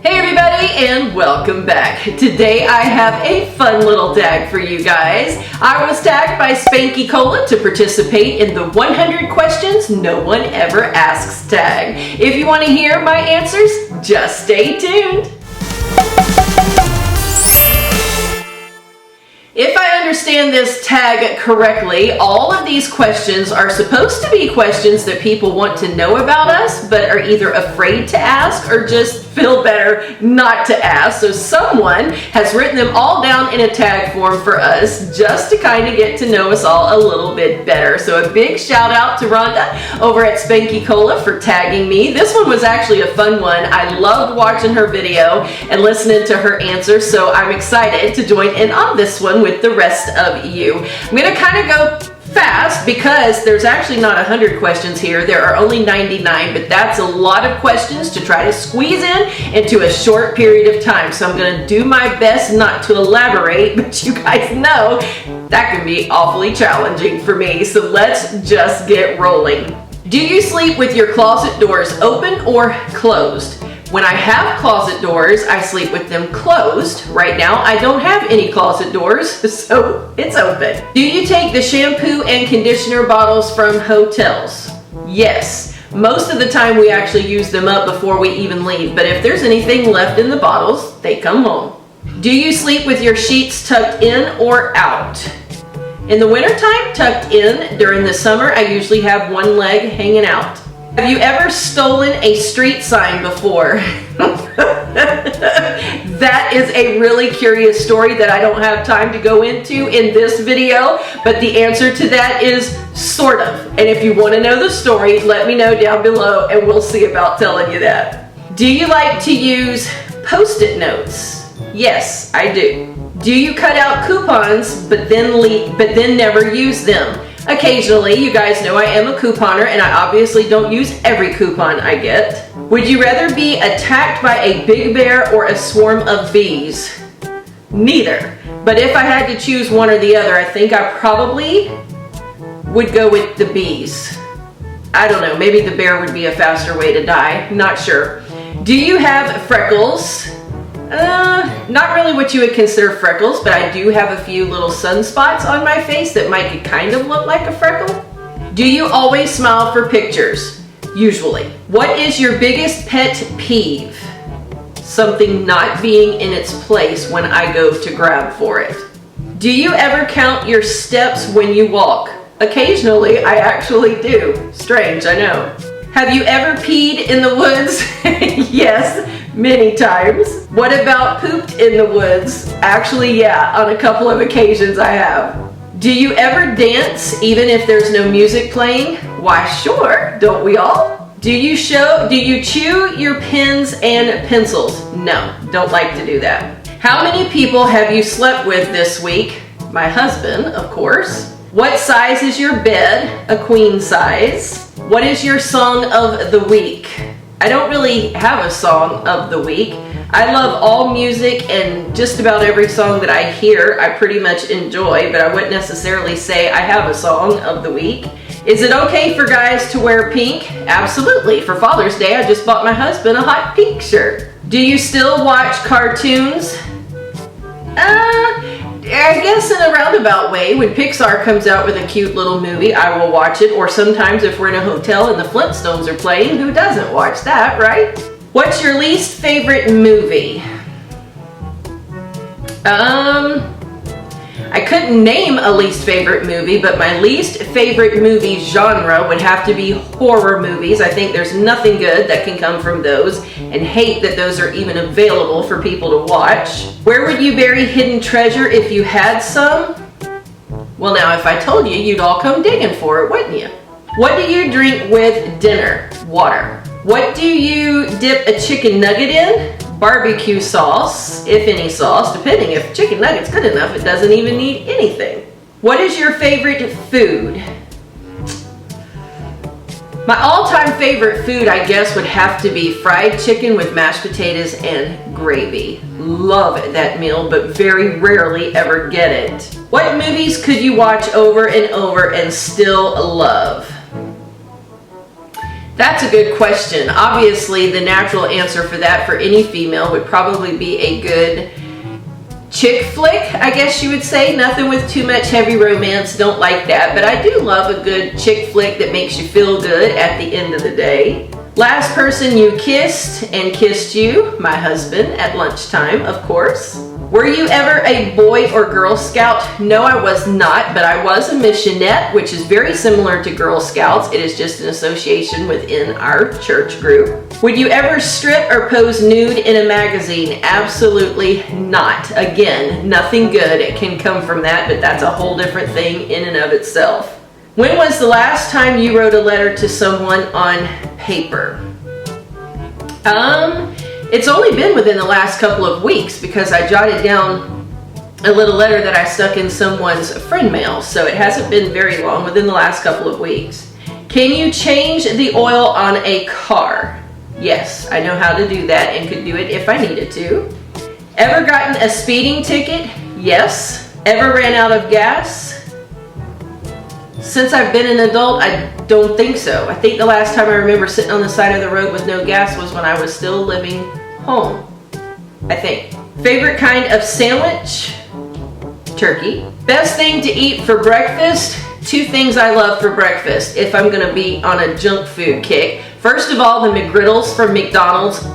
Hey everybody, and welcome back. Today I have a fun little tag for you guys. I was tagged by Spanky to participate in the 100 questions no one ever asks tag. If you want to hear my answers, just stay tuned. If I understand this tag correctly, all of these questions are supposed to be questions that people want to know about us, but are either afraid to ask or just feel better not to ask. So someone has written them all down in a tag form for us just to kind of get to know us all a little bit better. So a big shout out to Rhonda over at Spanky for tagging me. This one was actually a fun one. I loved watching her video and listening to her answers, so I'm excited to join in on this one with the rest of you. I'm going to kind of go fast because there's actually not 100 questions here. There are only 99, but that's a lot of questions to try to squeeze into a short period of time. So I'm going to do my best not to elaborate, but you guys know that can be awfully challenging for me. So let's just get rolling. Do you sleep with your closet doors open or closed? When I have closet doors, I sleep with them closed. Right now, I don't have any closet doors, so it's open. Do you take the shampoo and conditioner bottles from hotels? Yes. Most of the time, we actually use them up before we even leave, but if there's anything left in the bottles, they come home. Do you sleep with your sheets tucked in or out? In the wintertime, tucked in. During the summer, I usually have one leg hanging out. Have you ever stolen a street sign before? That is a really curious story that I don't have time to go into in this video, but the answer to that is sort of. And if you want to know the story, let me know down below and we'll see about telling you that. Do you like to use Post-it notes? Yes, I do. Do you cut out coupons but then never use them? Occasionally. You guys know I am a couponer and I obviously don't use every coupon I get. Would you rather be attacked by a big bear or a swarm of bees? Neither. But if I had to choose one or the other, I think I probably would go with the bees. I don't know, maybe the bear would be a faster way to die. Not sure. Do you have freckles? Not really what you would consider freckles, but I do have a few little sunspots on my face that might kind of look like a freckle. Do you always smile for pictures? Usually. What is your biggest pet peeve? Something not being in its place when I go to grab for it. Do you ever count your steps when you walk? Occasionally, I actually do. Strange, I know. Have you ever peed in the woods? Yes. Many times. What about pooped in the woods? Actually, yeah, on a couple of occasions I have. Do you ever dance even if there's no music playing? Why, sure, don't we all? Do you chew your pens and pencils? No, don't like to do that. How many people have you slept with this week? My husband, of course. What size is your bed? A queen size. What is your song of the week? I don't really have a song of the week. I love all music and just about every song that I hear I pretty much enjoy, but I wouldn't necessarily say I have a song of the week. Is it okay for guys to wear pink? Absolutely. For Father's Day, I just bought my husband a hot pink shirt. Do you still watch cartoons? I guess in a roundabout way. When Pixar comes out with a cute little movie, I will watch it. Or sometimes if we're in a hotel and the Flintstones are playing, who doesn't watch that, right? What's your least favorite movie? I couldn't name a least favorite movie, but my least favorite movie genre would have to be horror movies. I think there's nothing good that can come from those, and hate that those are even available for people to watch. Where would you bury hidden treasure if you had some? Well, now if I told you, you'd all come digging for it, wouldn't you? What do you drink with dinner? Water. What do you dip a chicken nugget in? Barbecue sauce, if any sauce, depending if chicken nugget's good enough, it doesn't even need anything. What is your favorite food? My all-time favorite food, I guess, would have to be fried chicken with mashed potatoes and gravy. Love that meal, but very rarely ever get it. What movies could you watch over and over and still love? That's a good question. Obviously, the natural answer for that for any female would probably be a good chick flick, I guess you would say. Nothing with too much heavy romance, don't like that. But I do love a good chick flick that makes you feel good at the end of the day. Last person you kissed and kissed you, my husband, at lunchtime, of course. Were you ever a Boy or Girl Scout? No, I was not, but I was a missionette, which is very similar to Girl Scouts. It is just an association within our church group. Would you ever strip or pose nude in a magazine? Absolutely not. Again, nothing good can come from that, but that's a whole different thing in and of itself. When was the last time you wrote a letter to someone on paper? It's only been within the last couple of weeks because I jotted down a little letter that I stuck in someone's friend mail. So it hasn't been very long, within the last couple of weeks. Can you change the oil on a car? Yes, I know how to do that and could do it if I needed to. Ever gotten a speeding ticket? Yes. Ever ran out of gas? Since I've been an adult, I don't think so. I think the last time I remember sitting on the side of the road with no gas was when I was still living home, I think. Favorite kind of sandwich? Turkey. Best thing to eat for breakfast? Two things I love for breakfast if I'm gonna be on a junk food kick. First of all, the McGriddles from McDonald's.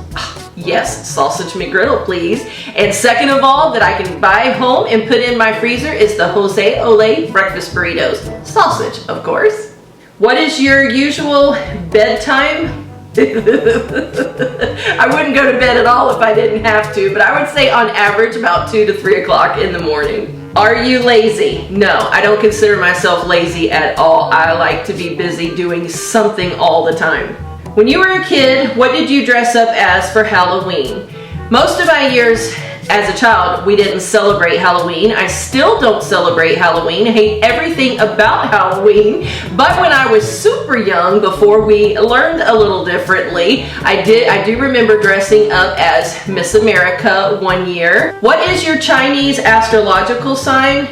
Yes, sausage McGriddle, please. And second of all, that I can buy home and put in my freezer is the Jose Ole breakfast burritos. Sausage, of course. What is your usual bedtime? I wouldn't go to bed at all if I didn't have to, but I would say on average about 2 to 3 o'clock in the morning. Are you lazy? No, I don't consider myself lazy at all. I like to be busy doing something all the time. When you were a kid, what did you dress up as for Halloween? Most of my years as a child, we didn't celebrate Halloween. I still don't celebrate Halloween. I hate everything about Halloween. But when I was super young, before we learned a little differently, I do remember dressing up as Miss America one year. What is your Chinese astrological sign?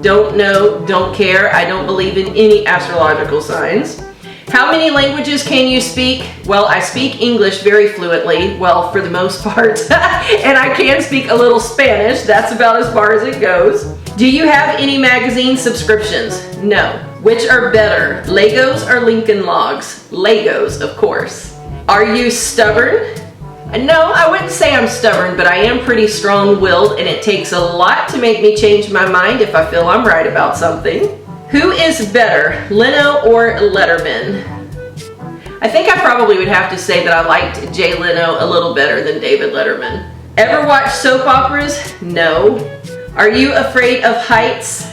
Don't know, don't care. I don't believe in any astrological signs. How many languages can you speak? Well, I speak English very fluently, well, for the most part, and I can speak a little Spanish. That's about as far as it goes. Do you have any magazine subscriptions? No. Which are better, Legos or Lincoln Logs? Legos, of course. Are you stubborn? No, I wouldn't say I'm stubborn, but I am pretty strong-willed, and it takes a lot to make me change my mind if I feel I'm right about something. Who is better, Leno or Letterman? I think I probably would have to say that I liked Jay Leno a little better than David Letterman. Ever watch soap operas? No. Are you afraid of heights?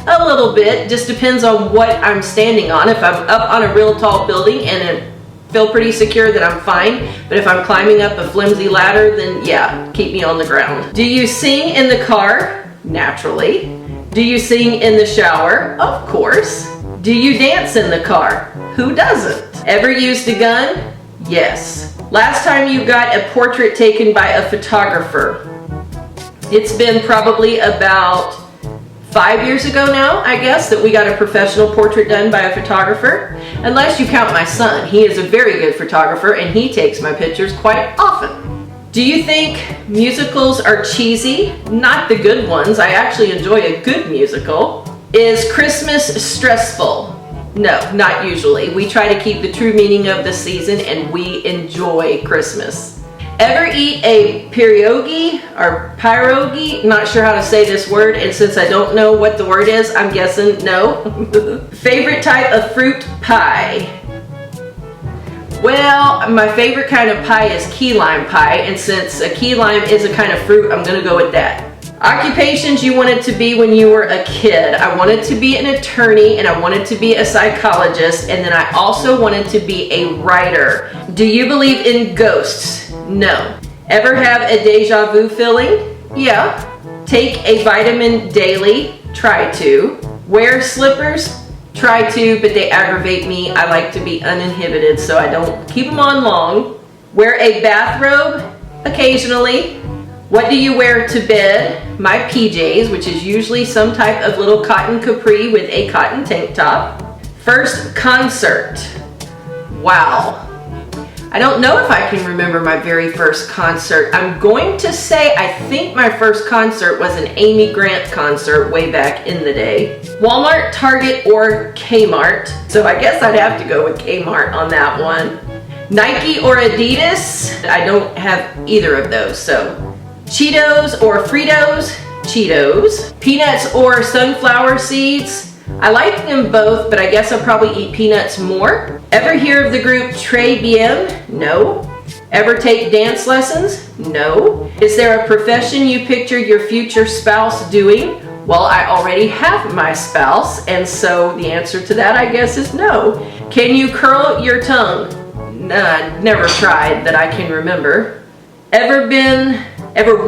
A little bit. Just depends on what I'm standing on. If I'm up on a real tall building and I feel pretty secure, that I'm fine. But if I'm climbing up a flimsy ladder, then yeah, keep me on the ground. Do you sing in the car? Naturally. Do you sing in the shower? Of course. Do you dance in the car? Who doesn't? Ever used a gun? Yes. Last time you got a portrait taken by a photographer? It's been probably about 5 years ago now, I guess, that we got a professional portrait done by a photographer. Unless you count my son. He is a very good photographer and he takes my pictures quite often. Do you think musicals are cheesy? Not the good ones. I actually enjoy a good musical. Is Christmas stressful? No, not usually. We try to keep the true meaning of the season and we enjoy Christmas. Ever eat a pierogi or pierogi? Not sure how to say this word, and since I don't know what the word is, I'm guessing no. Favorite type of fruit pie? Well, my favorite kind of pie is key lime pie, and since a key lime is a kind of fruit, I'm gonna go with that. Occupations you wanted to be when you were a kid. I wanted to be an attorney, and I wanted to be a psychologist, and then I also wanted to be a writer. Do you believe in ghosts? No. Ever have a deja vu feeling? Yeah. Take a vitamin daily? Try to. Wear slippers? Try to, but they aggravate me. I like to be uninhibited, so I don't keep them on long. Wear a bathrobe? Occasionally. What do you wear to bed? My PJs, which is usually some type of little cotton capri with a cotton tank top. First concert. Wow. I don't know if I can remember my very first concert. I'm going to say I think my first concert was an Amy Grant concert way back in the day. Walmart, Target, or Kmart. So I guess I'd have to go with Kmart on that one. Nike or Adidas? I don't have either of those. So Cheetos or Fritos? Cheetos. Peanuts or sunflower seeds? I like them both, but I guess I'll probably eat peanuts more. Ever hear of the group Très Bien? No. Ever take dance lessons? No. Is there a profession you picture your future spouse doing? Well, I already have my spouse, and so the answer to that, I guess, is no. Can you curl your tongue? Nah, never tried that I can remember. Ever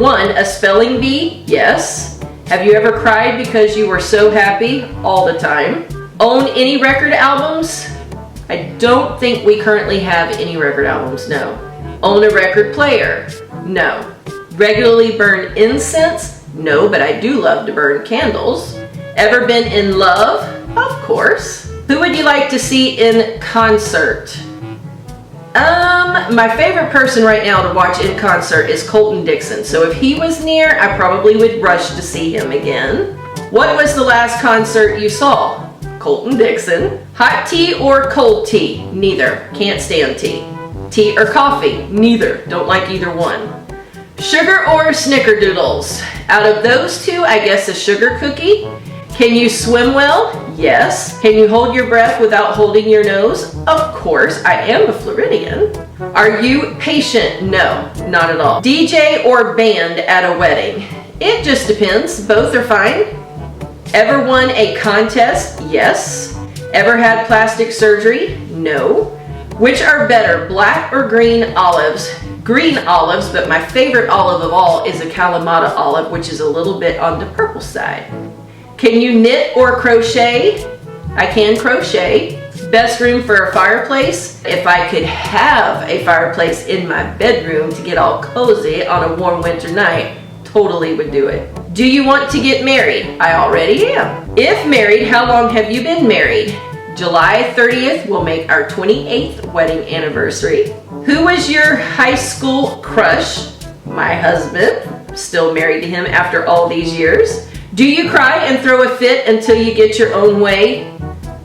won a spelling bee? Yes. Have you ever cried because you were so happy? All the time. Own any record albums? I don't think we currently have any record albums, no. Own a record player? No. Regularly burn incense? No, but I do love to burn candles. Ever been in love? Of course. Who would you like to see in concert? My favorite person right now to watch in concert is Colton Dixon. So if he was near, I probably would rush to see him again. What was the last concert you saw? Colton Dixon. Hot tea or cold tea? Neither. Can't stand tea. Tea or coffee? Neither. Don't like either one. Sugar or snickerdoodles? Out of those two, I guess a sugar cookie. Can you swim well? Yes. Can you hold your breath without holding your nose? Of course, I am a Floridian. Are you patient? No, not at all. DJ or band at a wedding? It just depends. Both are fine. Ever won a contest? Yes. Ever had plastic surgery? No. Which are better, black or green olives? Green olives, but my favorite olive of all is a Kalamata olive, which is a little bit on the purple side. Can you knit or crochet? I can crochet. Best room for a fireplace? If I could have a fireplace in my bedroom to get all cozy on a warm winter night, totally would do it. Do you want to get married? I already am. If married, how long have you been married? July 30th will make our 28th wedding anniversary. Who was your high school crush? My husband. Still married to him after all these years. Do you cry and throw a fit until you get your own way?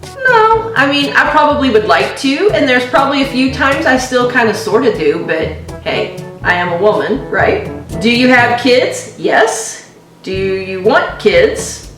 No, I mean, I probably would like to, and there's probably a few times I still kind of sort of do, but hey, I am a woman, right? Do you have kids? Yes. Do you want kids?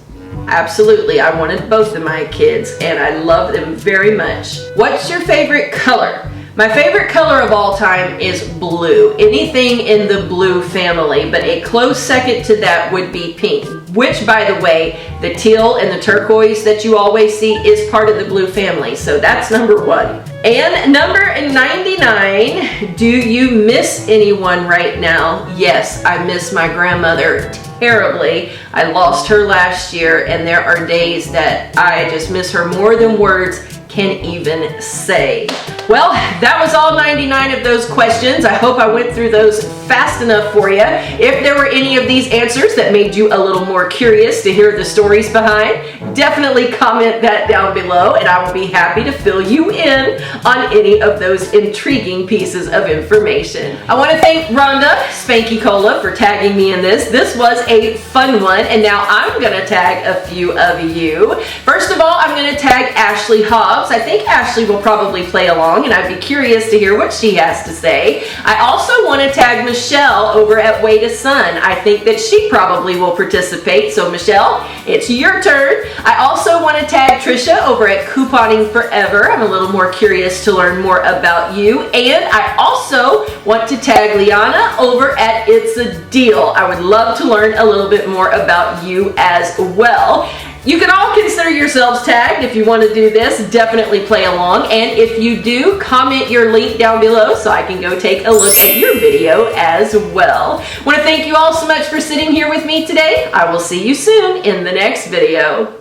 Absolutely, I wanted both of my kids, and I love them very much. What's your favorite color? My favorite color of all time is blue. Anything in the blue family, but a close second to that would be pink, which, by the way, the teal and the turquoise that you always see is part of the blue family, so that's number one. And number 99, do you miss anyone right now? Yes, I miss my grandmother terribly. I lost her last year, and there are days that I just miss her more than words can even say. Well, that was all 99 of those questions. I hope I went through those fast enough for you. If there were any of these answers that made you a little more curious to hear the stories behind, definitely comment that down below, and I will be happy to fill you in on any of those intriguing pieces of information. I want to thank Rhonda Spanky Cola for tagging me in this. This was a fun one, and now I'm going to tag a few of you. First of all, I'm going to tag Ashley Hobbs. I think Ashley will probably play along, and I'd be curious to hear what she has to say. I also want to tag Michelle over at WayToSon. I think that she probably will participate, so Michelle, it's your turn. I also want to tag Trisha over at Couponing Forever. I'm a little more curious to learn more about you. And I also want to tag Liana over at It's a Deal. I would love to learn a little bit more about you as well. You can all consider yourselves tagged if you want to do this. Definitely play along. And if you do, comment your link down below so I can go take a look at your video as well. I want to thank you all so much for sitting here with me today. I will see you soon in the next video.